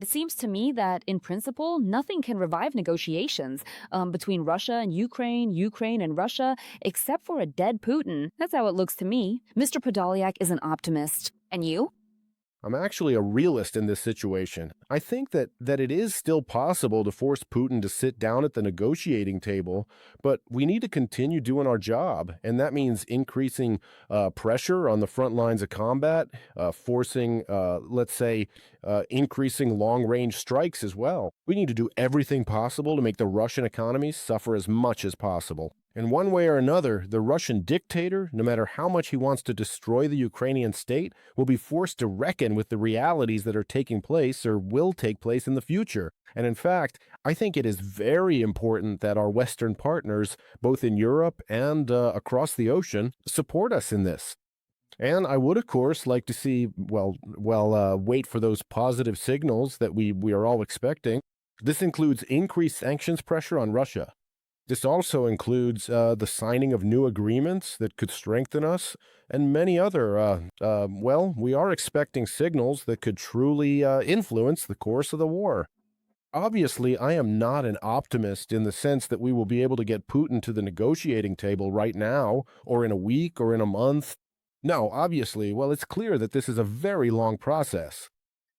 It seems to me that, in principle, nothing can revive negotiations between Russia and Ukraine, Ukraine and Russia, except for a dead Putin. That's how it looks to me. Mr. Podolyak is an optimist. And you? I'm actually a realist in this situation. I think that it is still possible to force Putin to sit down at the negotiating table, but we need to continue doing our job, and that means increasing pressure on the front lines of combat, forcing, let's say, increasing long-range strikes as well. We need to do everything possible to make the Russian economy suffer as much as possible. In one way or another, the Russian dictator, no matter how much he wants to destroy the Ukrainian state, will be forced to reckon with the realities that are taking place or will take place in the future. And in fact, I think it is very important that our Western partners, both in Europe and across the ocean, support us in this. And I would, of course, like to see, wait for those positive signals that we are all expecting. This includes increased sanctions pressure on Russia. This also includes the signing of new agreements that could strengthen us and many other, we are expecting signals that could truly influence the course of the war. Obviously, I am not an optimist in the sense that we will be able to get Putin to the negotiating table right now, or in a week, or in a month. No, obviously, it's clear that this is a very long process.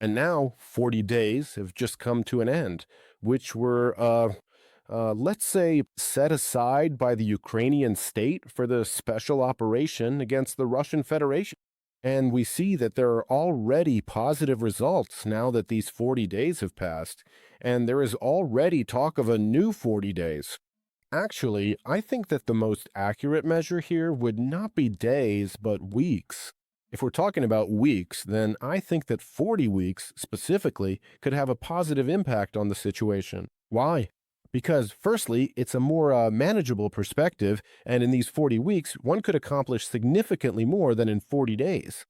And now, 40 days have just come to an end, which were let's say, set aside by the Ukrainian state for the special operation against the Russian Federation. And we see that there are already positive results now that these 40 days have passed, and there is already talk of a new 40 days. Actually, I think that the most accurate measure here would not be days, but weeks. If we're talking about weeks, then I think that 40 weeks, specifically, could have a positive impact on the situation. Why? Because, firstly, it's a more manageable perspective, and in these 40 weeks, one could accomplish significantly more than in 40 days.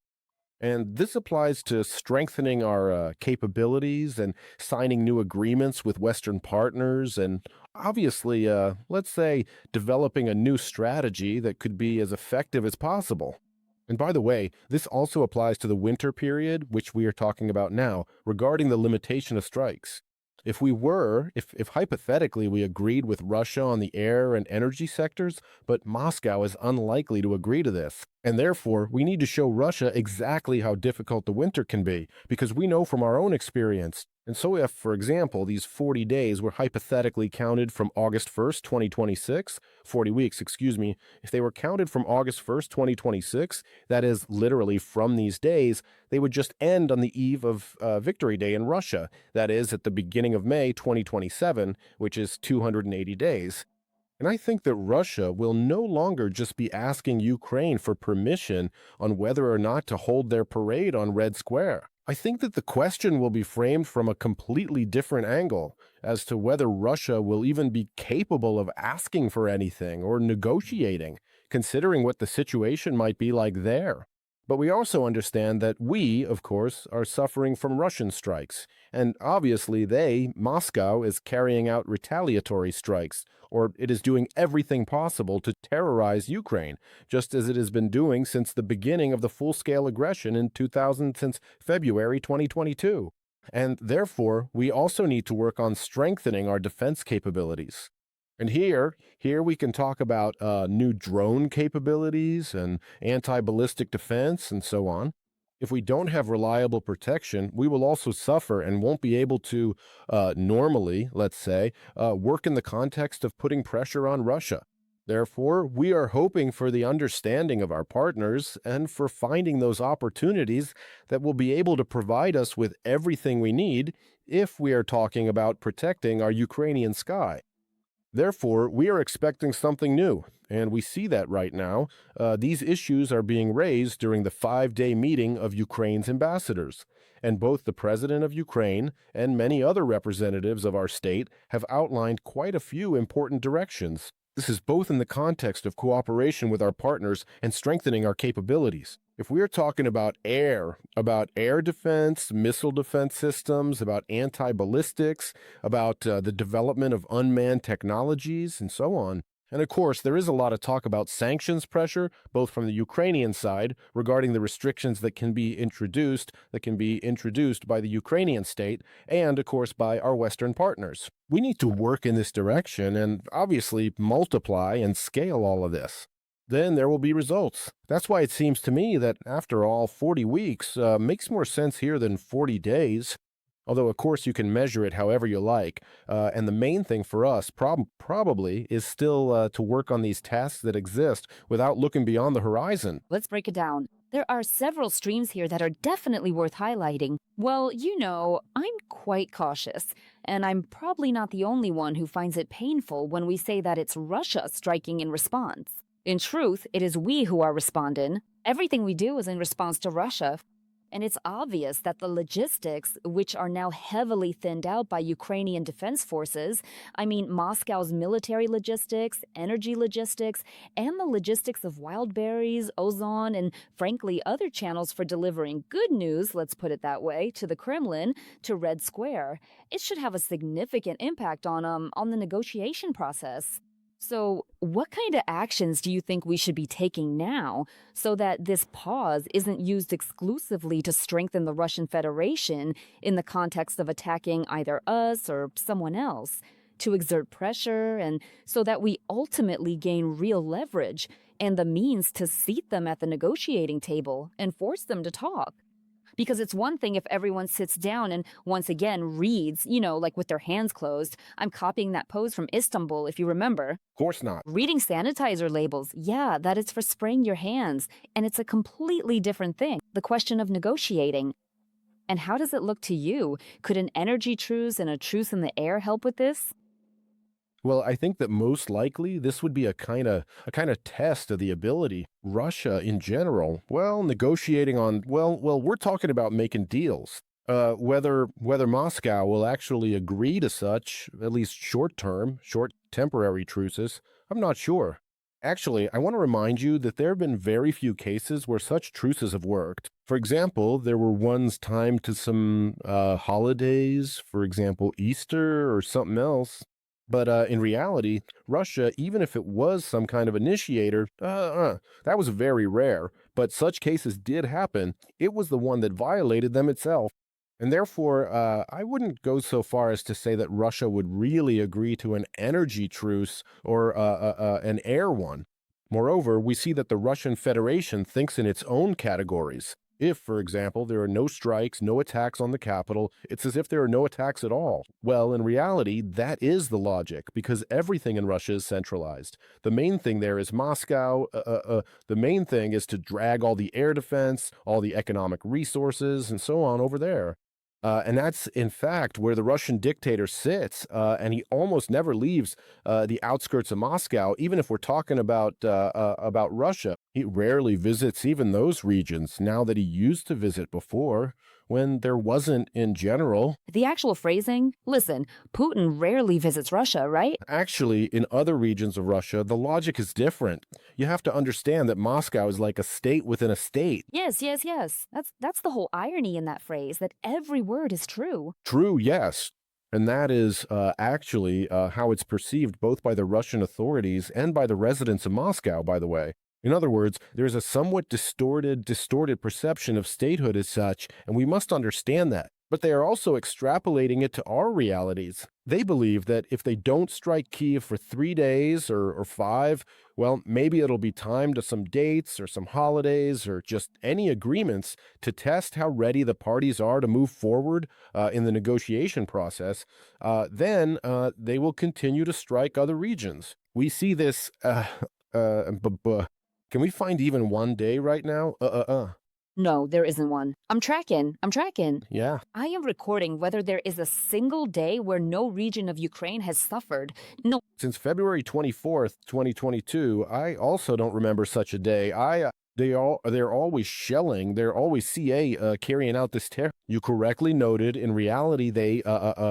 And this applies to strengthening our capabilities and signing new agreements with Western partners, and obviously, let's say, developing a new strategy that could be as effective as possible. And by the way, this also applies to the winter period, which we are talking about now, regarding the limitation of strikes. If hypothetically we agreed with Russia on the air and energy sectors, but Moscow is unlikely to agree to this. And therefore, we need to show Russia exactly how difficult the winter can be, because we know from our own experience. And so if, for example, these 40 days were hypothetically counted from August 1st, 2026, 40 weeks, excuse me, if they were counted from August 1st, 2026, that is literally from these days, they would just end on the eve of Victory Day in Russia, that is at the beginning of May 2027, which is 280 days. And I think that Russia will no longer just be asking Ukraine for permission on whether or not to hold their parade on Red Square. I think that the question will be framed from a completely different angle as to whether Russia will even be capable of asking for anything or negotiating, considering what the situation might be like there. But we also understand that we, of course, are suffering from Russian strikes. And obviously Moscow, is carrying out retaliatory strikes, or it is doing everything possible to terrorize Ukraine, just as it has been doing since the beginning of the full-scale aggression since February 2022. And therefore, we also need to work on strengthening our defense capabilities. And here we can talk about new drone capabilities and anti-ballistic defense and so on. If we don't have reliable protection, we will also suffer and won't be able to normally, let's say, work in the context of putting pressure on Russia. Therefore, we are hoping for the understanding of our partners and for finding those opportunities that will be able to provide us with everything we need if we are talking about protecting our Ukrainian sky. Therefore, we are expecting something new, and we see that right now. These issues are being raised during the 5-day meeting of Ukraine's ambassadors, and both the president of Ukraine and many other representatives of our state have outlined quite a few important directions. This is both in the context of cooperation with our partners and strengthening our capabilities. If we are talking about air defense, missile defense systems, about anti-ballistics, about the development of unmanned technologies, and so on, And of course, there is a lot of talk about sanctions pressure, both from the Ukrainian side regarding the restrictions that can be introduced by the Ukrainian state, and of course by our Western partners. We need to work in this direction and obviously multiply and scale all of this. Then there will be results. That's why it seems to me that after all, 40 weeks makes more sense here than 40 days. Although, of course, you can measure it however you like. And the main thing for us probably is still to work on these tasks that exist without looking beyond the horizon. Let's break it down. There are several streams here that are definitely worth highlighting. Well, I'm quite cautious, and I'm probably not the only one who finds it painful when we say that it's Russia striking in response. In truth, it is we who are responding. Everything we do is in response to Russia. And it's obvious that the logistics, which are now heavily thinned out by Ukrainian defense forces, Moscow's military logistics, energy logistics, and the logistics of wild berries, ozone, and frankly, other channels for delivering good news, let's put it that way, to the Kremlin, to Red Square, it should have a significant impact on the negotiation process. So, what kind of actions do you think we should be taking now so that this pause isn't used exclusively to strengthen the Russian Federation in the context of attacking either us or someone else, to exert pressure, and so that we ultimately gain real leverage and the means to seat them at the negotiating table and force them to talk? Because it's one thing if everyone sits down and once again reads, like with their hands closed. I'm copying that pose from Istanbul, if you remember. Of course not. Reading sanitizer labels, yeah, that is for spraying your hands. And it's a completely different thing. The question of negotiating. And how does it look to you? Could an energy truce and a truce in the air help with this? Well, I think that most likely this would be a kind of test of the ability. Russia in general, well, negotiating on we're talking about making deals. Whether Moscow will actually agree to such, at least short temporary truces, I'm not sure. Actually, I want to remind you that there have been very few cases where such truces have worked. For example, there were ones timed to some holidays, for example, Easter or something else. But in reality, Russia, even if it was some kind of initiator, that was very rare. But such cases did happen. It was the one that violated them itself. And therefore, I wouldn't go so far as to say that Russia would really agree to an energy truce or an air one. Moreover, we see that the Russian Federation thinks in its own categories. If, for example, there are no strikes, no attacks on the capital, it's as if there are no attacks at all. Well, in reality, that is the logic, because everything in Russia is centralized. The main thing there is Moscow. The main thing is to drag all the air defense, all the economic resources, and so on over there. And that's, in fact, where the Russian dictator sits, and he almost never leaves the outskirts of Moscow, even if we're talking about Russia. He rarely visits even those regions, now that he used to visit before, when there wasn't in general. The actual phrasing? Listen, Putin rarely visits Russia, right? Actually, in other regions of Russia, the logic is different. You have to understand that Moscow is like a state within a state. Yes, yes, yes. That's the whole irony in that phrase, that every word is true. True, yes. And that is actually how it's perceived both by the Russian authorities and by the residents of Moscow, by the way. In other words, there's a somewhat distorted perception of statehood as such, and we must understand that. But they are also extrapolating it to our realities. They believe that if they don't strike Kyiv for 3 days or 5, well, maybe it'll be timed to some dates or some holidays or just any agreements to test how ready the parties are to move forward in the negotiation process. Then they will continue to strike other regions. We see this. Can we find even 1 day right now? No, there isn't one. I'm tracking. Yeah. I am recording whether there is a single day where no region of Ukraine has suffered. No. Since February 24th, 2022, I also don't remember such a day. They're always shelling. They're always CA carrying out this terror. You correctly noted. In reality, they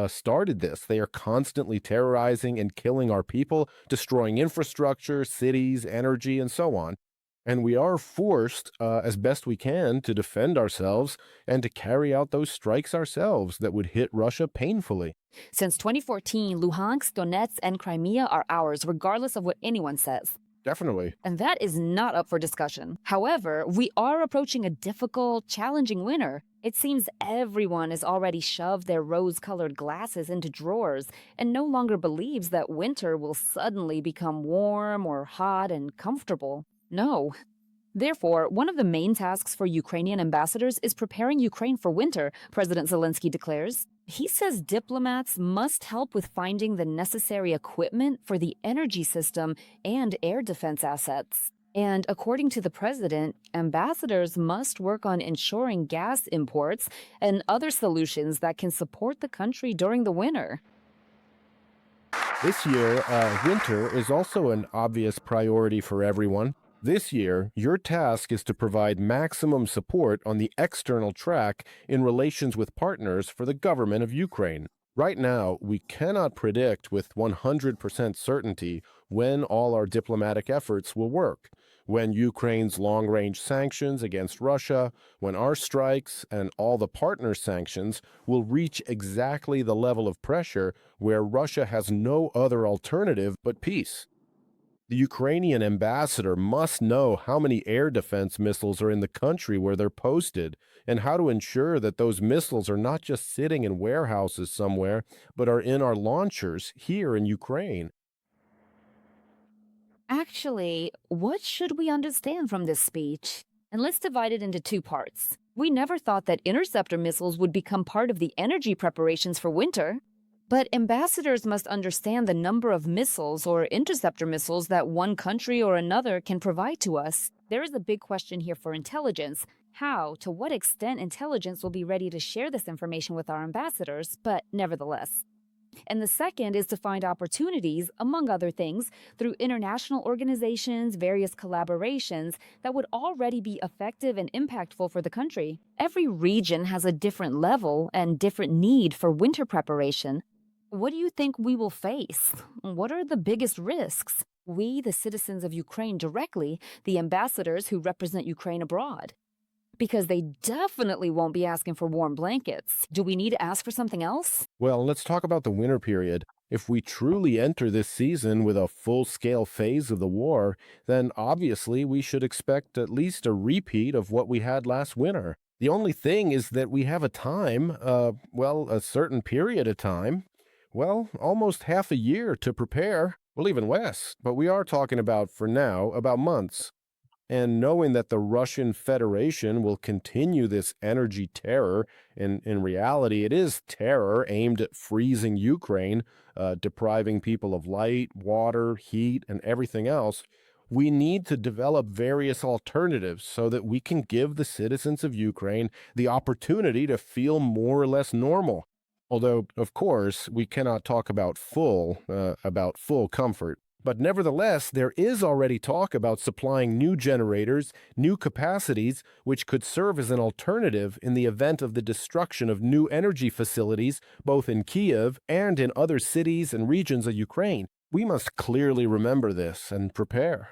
started this. They are constantly terrorizing and killing our people, destroying infrastructure, cities, energy, and so on. And we are forced, as best we can, to defend ourselves and to carry out those strikes ourselves that would hit Russia painfully. Since 2014, Luhansk, Donetsk, and Crimea are ours, regardless of what anyone says. Definitely. And that is not up for discussion. However, we are approaching a difficult, challenging winter. It seems everyone has already shoved their rose colored glasses into drawers and no longer believes that winter will suddenly become warm or hot and comfortable. No. Therefore, one of the main tasks for Ukrainian ambassadors is preparing Ukraine for winter, President Zelensky declares. He says diplomats must help with finding the necessary equipment for the energy system and air defense assets. And according to the president, ambassadors must work on ensuring gas imports and other solutions that can support the country during the winter. This year, winter is also an obvious priority for everyone. This year, your task is to provide maximum support on the external track in relations with partners for the government of Ukraine. Right now, we cannot predict with 100% certainty when all our diplomatic efforts will work. When Ukraine's long-range sanctions against Russia, when our strikes and all the partner sanctions will reach exactly the level of pressure where Russia has no other alternative but peace. The Ukrainian ambassador must know how many air defense missiles are in the country where they're posted and how to ensure that those missiles are not just sitting in warehouses somewhere, but are in our launchers here in Ukraine. Actually, what should we understand from this speech? And let's divide it into two parts. We never thought that interceptor missiles would become part of the energy preparations for winter. But ambassadors must understand the number of missiles or interceptor missiles that one country or another can provide to us. There is a big question here for intelligence. How, to what extent intelligence will be ready to share this information with our ambassadors, but nevertheless. And the second is to find opportunities, among other things, through international organizations, various collaborations that would already be effective and impactful for the country. Every region has a different level and different need for winter preparation. What do you think we will face? What are the biggest risks? We, the citizens of Ukraine directly, the ambassadors who represent Ukraine abroad. Because they definitely won't be asking for warm blankets. Do we need to ask for something else? Well, let's talk about the winter period. If we truly enter this season with a full-scale phase of the war, then obviously we should expect at least a repeat of what we had last winter. The only thing is that we have a time, a certain period of time, almost half a year to prepare. Well, even less, but we are talking about, for now, about months. And knowing that the Russian Federation will continue this energy terror, in reality, it is terror aimed at freezing Ukraine, depriving people of light, water, heat, and everything else, we need to develop various alternatives so that we can give the citizens of Ukraine the opportunity to feel more or less normal. Although, of course, we cannot talk about full comfort. But nevertheless, there is already talk about supplying new generators, new capacities, which could serve as an alternative in the event of the destruction of new energy facilities, both in Kiev and in other cities and regions of Ukraine. We must clearly remember this and prepare.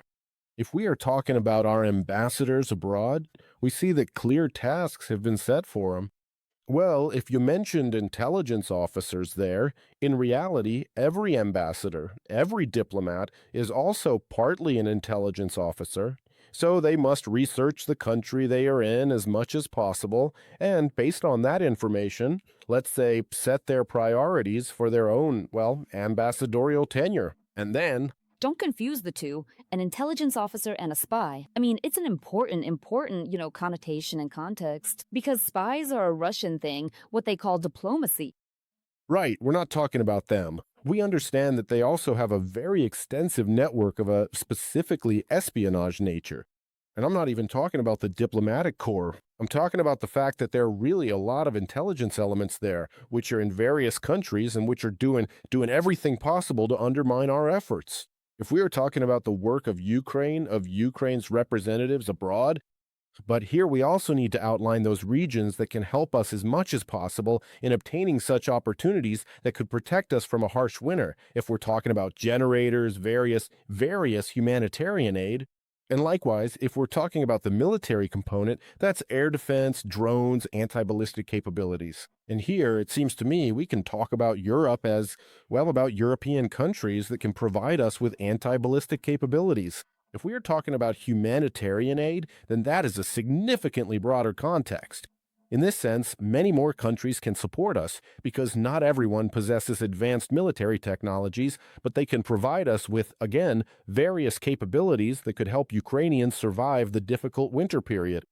If we are talking about our ambassadors abroad, we see that clear tasks have been set for them. Well, if you mentioned intelligence officers there, in reality, every ambassador, every diplomat is also partly an intelligence officer. So they must research the country they are in as much as possible, and based on that information, let's say, set their priorities for their own, ambassadorial tenure. And then Don't confuse the two, an intelligence officer and a spy. I mean, it's an important, connotation and context. Because spies are a Russian thing, what they call diplomacy. right, we're not talking about them. We understand that they also have a very extensive network of a specifically espionage nature. And I'm not even talking about the diplomatic corps. I'm talking about the fact that there are really a lot of intelligence elements there, which are in various countries and which are doing everything possible to undermine our efforts. If we are talking about the work of Ukraine, of Ukraine's representatives abroad, but here we also need to outline those regions that can help us as much as possible in obtaining such opportunities that could protect us from a harsh winter. If we're talking about generators, various humanitarian aid, And likewise, if we're talking about the military component, that's air defense, drones, anti-ballistic capabilities. And here, it seems to me, we can talk about Europe as, well, about European countries that can provide us with anti-ballistic capabilities. If we are talking about humanitarian aid, then that is a significantly broader context. In this sense, many more countries can support us because not everyone possesses advanced military technologies, but they can provide us with, again, various capabilities that could help Ukrainians survive the difficult winter period.